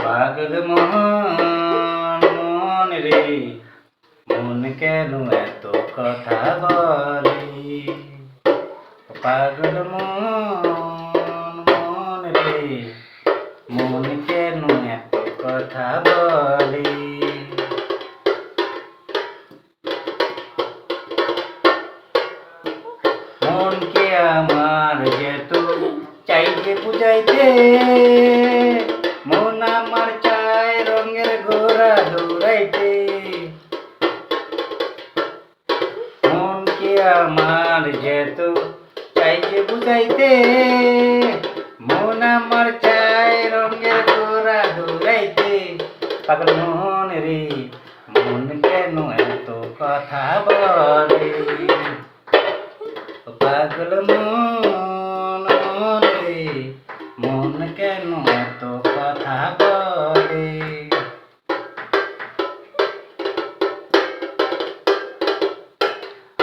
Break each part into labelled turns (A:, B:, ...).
A: পাগল মন মন রে, মন কেন এত কথা বলে? পাগল মন মন রে, মন কেন এত কথা বলে? মনকে আমার যেত চাইতে বুঝাইতে, মন আমার চায় রঙের ঘোড়া দৌড়াইতে। মনকে আমার যেত চাইতে বুঝাইতে, মন আমার চায় রঙের ঘোড়া দৌড়াইতে। পাগল মন রে, মন কেন এত কথা বলে? পাগল মন মন রে, মন কেন এত কথা বলে?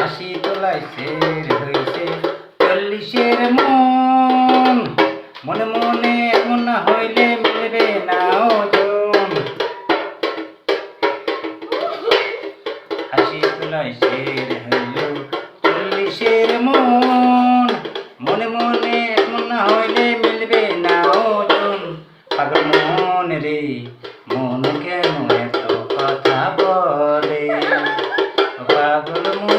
A: আশি তোলায় শের হইছে 40-এর মন, মনে মনে এখন না হইলে মিলবে না ওজন। আশি তোলায় শের হইল 40-এর মন, মনে মনে এখন না হইলে মিলবে না ওজন। পাগল মন রে, মন কেন এত কথা বলে? পাগল মন